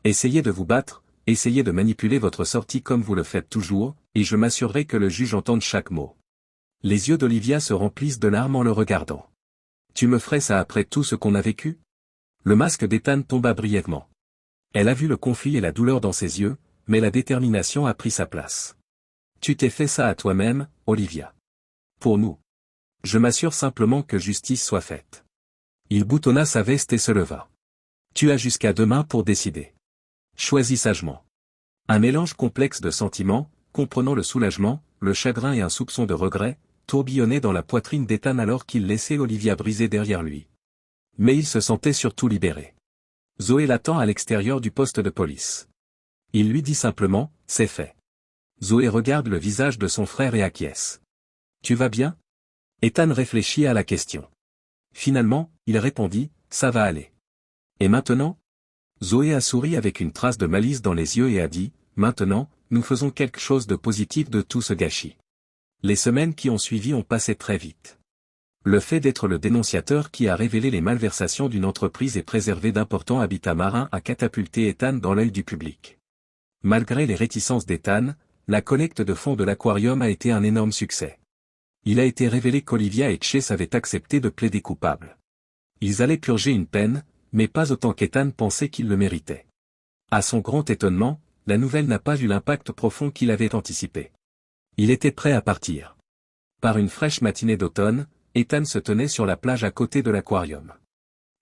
Essayez de vous battre, essayez de manipuler votre sortie comme vous le faites toujours, et je m'assurerai que le juge entende chaque mot. Les yeux d'Olivia se remplissent de larmes en le regardant. Tu me ferais ça après tout ce qu'on a vécu? Le masque d'Ethan tomba brièvement. Elle a vu le conflit et la douleur dans ses yeux, mais la détermination a pris sa place. Tu t'es fait ça à toi-même, Olivia. Pour nous. Je m'assure simplement que justice soit faite. Il boutonna sa veste et se leva. Tu as jusqu'à demain pour décider. Choisis sagement. Un mélange complexe de sentiments, comprenant le soulagement, le chagrin et un soupçon de regret, tourbillonnait dans la poitrine d'Ethan alors qu'il laissait Olivia brisée derrière lui. Mais il se sentait surtout libéré. Zoé l'attend à l'extérieur du poste de police. Il lui dit simplement, c'est fait. Zoé regarde le visage de son frère et acquiesce. Tu vas bien? Ethan réfléchit à la question. Finalement, il répondit, ça va aller. Et maintenant? Zoé a souri avec une trace de malice dans les yeux et a dit, maintenant, nous faisons quelque chose de positif de tout ce gâchis. Les semaines qui ont suivi ont passé très vite. Le fait d'être le dénonciateur qui a révélé les malversations d'une entreprise et préservé d'importants habitats marins a catapulté Ethan dans l'œil du public. Malgré les réticences d'Ethan, la collecte de fonds de l'aquarium a été un énorme succès. Il a été révélé qu'Olivia et Chase avaient accepté de plaider coupables. Ils allaient purger une peine, mais pas autant qu'Ethan pensait qu'ils le méritaient. À son grand étonnement, la nouvelle n'a pas eu l'impact profond qu'il avait anticipé. Il était prêt à partir. Par une fraîche matinée d'automne, Ethan se tenait sur la plage à côté de l'aquarium.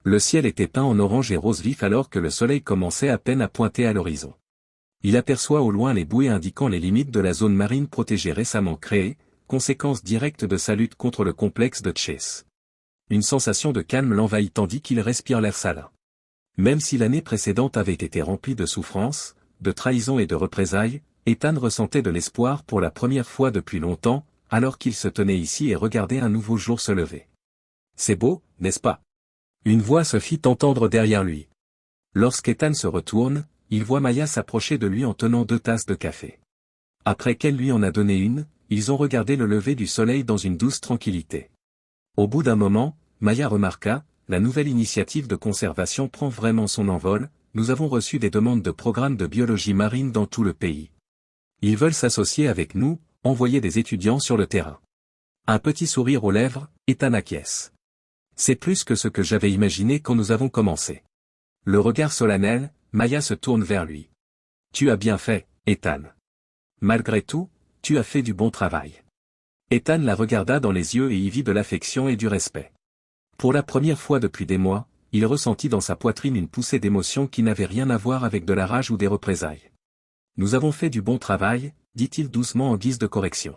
Le ciel était peint en orange et rose vif alors que le soleil commençait à peine à pointer à l'horizon. Il aperçoit au loin les bouées indiquant les limites de la zone marine protégée récemment créée, conséquence directe de sa lutte contre le complexe de Chase. Une sensation de calme l'envahit tandis qu'il respire l'air salin. Même si l'année précédente avait été remplie de souffrances, de trahison et de représailles, Ethan ressentait de l'espoir pour la première fois depuis longtemps, alors qu'il se tenait ici et regardait un nouveau jour se lever. C'est beau, n'est-ce pas? Une voix se fit entendre derrière lui. Lorsqu'Ethan se retourne, il voit Maya s'approcher de lui en tenant 2 tasses de café. Après qu'elle lui en a donné une, ils ont regardé le lever du soleil dans une douce tranquillité. Au bout d'un moment, Maya remarqua, la nouvelle initiative de conservation prend vraiment son envol, nous avons reçu des demandes de programmes de biologie marine dans tout le pays. Ils veulent s'associer avec nous, envoyer des étudiants sur le terrain. Un petit sourire aux lèvres, Ethan acquiesce. C'est plus que ce que j'avais imaginé quand nous avons commencé. Le regard solennel, Maya se tourne vers lui. Tu as bien fait, Ethan. Malgré tout, tu as fait du bon travail. Ethan la regarda dans les yeux et y vit de l'affection et du respect. Pour la première fois depuis des mois, il ressentit dans sa poitrine une poussée d'émotion qui n'avait rien à voir avec de la rage ou des représailles. Nous avons fait du bon travail, dit-il doucement en guise de correction.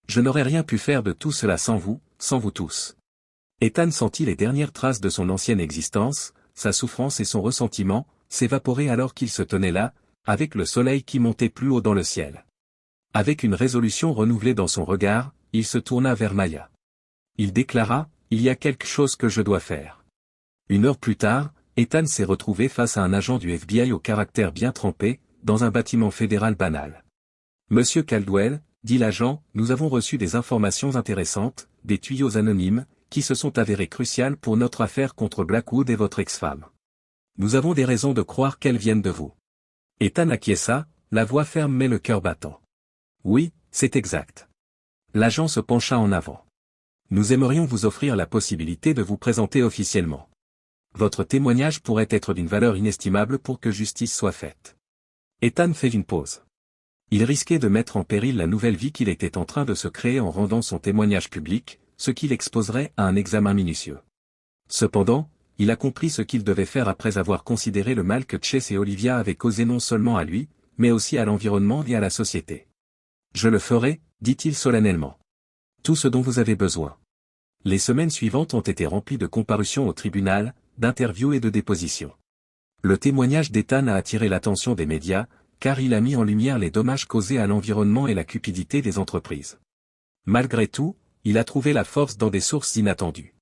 Je n'aurais rien pu faire de tout cela sans vous tous. Ethan sentit les dernières traces de son ancienne existence, sa souffrance et son ressentiment, s'évaporer alors qu'il se tenait là, avec le soleil qui montait plus haut dans le ciel. Avec une résolution renouvelée dans son regard, il se tourna vers Maya. Il déclara, il y a quelque chose que je dois faire. 1 heure plus tard, Ethan s'est retrouvé face à un agent du FBI au caractère bien trempé, dans un bâtiment fédéral banal. Monsieur Caldwell, dit l'agent, nous avons reçu des informations intéressantes, des tuyaux anonymes, qui se sont avérés cruciales pour notre affaire contre Blackwood et votre ex-femme. Nous avons des raisons de croire qu'elles viennent de vous. Ethan acquiesça, la voix ferme mais le cœur battant. Oui, c'est exact. L'agent se pencha en avant. Nous aimerions vous offrir la possibilité de vous présenter officiellement. Votre témoignage pourrait être d'une valeur inestimable pour que justice soit faite. Ethan fait une pause. Il risquait de mettre en péril la nouvelle vie qu'il était en train de se créer en rendant son témoignage public, ce qui l'exposerait à un examen minutieux. Cependant, il a compris ce qu'il devait faire après avoir considéré le mal que Chase et Olivia avaient causé non seulement à lui, mais aussi à l'environnement et à la société. Je le ferai, dit-il solennellement. Tout ce dont vous avez besoin. Les semaines suivantes ont été remplies de comparutions au tribunal, d'interviews et de dépositions. Le témoignage d'Ethan a attiré l'attention des médias, car il a mis en lumière les dommages causés à l'environnement et la cupidité des entreprises. Malgré tout, Il a trouvé la force dans des sources inattendues.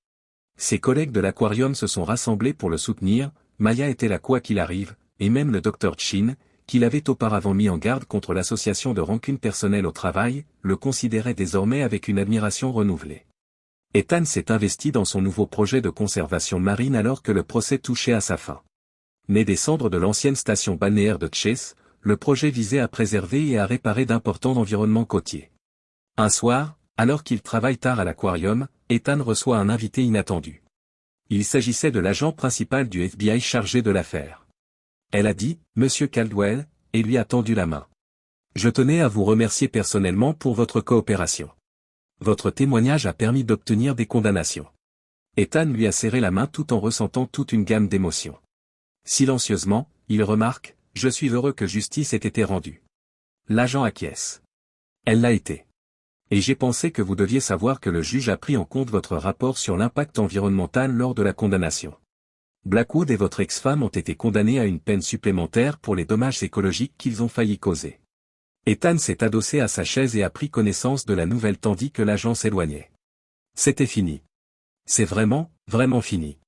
Ses collègues de l'aquarium se sont rassemblés pour le soutenir, Maya était là quoi qu'il arrive, et même le Dr Chin, qui l'avait auparavant mis en garde contre l'association de rancune personnelle au travail, le considérait désormais avec une admiration renouvelée. Ethan s'est investi dans son nouveau projet de conservation marine alors que le procès touchait à sa fin. Né des cendres de l'ancienne station balnéaire de Chase, le projet visait à préserver et à réparer d'importants environnements côtiers. Un soir, alors qu'il travaille tard à l'aquarium, Ethan reçoit un invité inattendu. Il s'agissait de l'agent principal du FBI chargé de l'affaire. Elle a dit, « Monsieur Caldwell », et lui a tendu la main. « Je tenais à vous remercier personnellement pour votre coopération. Votre témoignage a permis d'obtenir des condamnations. » Ethan lui a serré la main tout en ressentant toute une gamme d'émotions. Silencieusement, il remarque, « Je suis heureux que justice ait été rendue. » L'agent acquiesce. Elle l'a été. Et j'ai pensé que vous deviez savoir que le juge a pris en compte votre rapport sur l'impact environnemental lors de la condamnation. Blackwood et votre ex-femme ont été condamnés à une peine supplémentaire pour les dommages écologiques qu'ils ont failli causer. Ethan s'est adossé à sa chaise et a pris connaissance de la nouvelle tandis que l'agent s'éloignait. C'était fini. C'est vraiment, vraiment fini.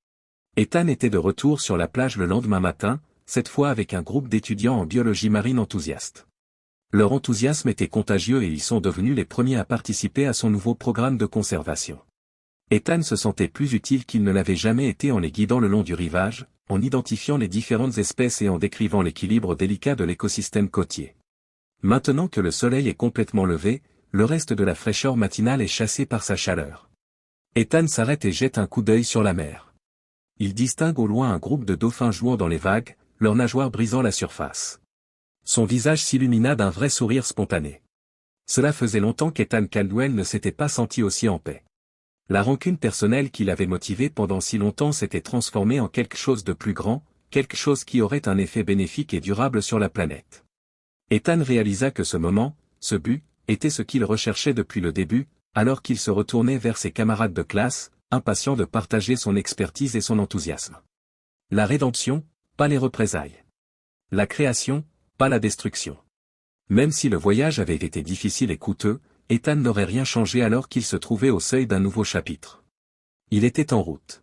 Ethan était de retour sur la plage le lendemain matin, cette fois avec un groupe d'étudiants en biologie marine enthousiastes. Leur enthousiasme était contagieux et ils sont devenus les premiers à participer à son nouveau programme de conservation. Ethan se sentait plus utile qu'il ne l'avait jamais été en les guidant le long du rivage, en identifiant les différentes espèces et en décrivant l'équilibre délicat de l'écosystème côtier. Maintenant que le soleil est complètement levé, le reste de la fraîcheur matinale est chassé par sa chaleur. Ethan s'arrête et jette un coup d'œil sur la mer. Il distingue au loin un groupe de dauphins jouant dans les vagues, leurs nageoires brisant la surface. Son visage s'illumina d'un vrai sourire spontané. Cela faisait longtemps qu'Ethan Caldwell ne s'était pas senti aussi en paix. La rancune personnelle qui l'avait motivé pendant si longtemps s'était transformée en quelque chose de plus grand, quelque chose qui aurait un effet bénéfique et durable sur la planète. Ethan réalisa que ce moment, ce but, était ce qu'il recherchait depuis le début, alors qu'il se retournait vers ses camarades de classe, impatient de partager son expertise et son enthousiasme. La rédemption, pas les représailles. La création, pas la destruction. Même si le voyage avait été difficile et coûteux, Ethan n'aurait rien changé alors qu'il se trouvait au seuil d'un nouveau chapitre. Il était en route.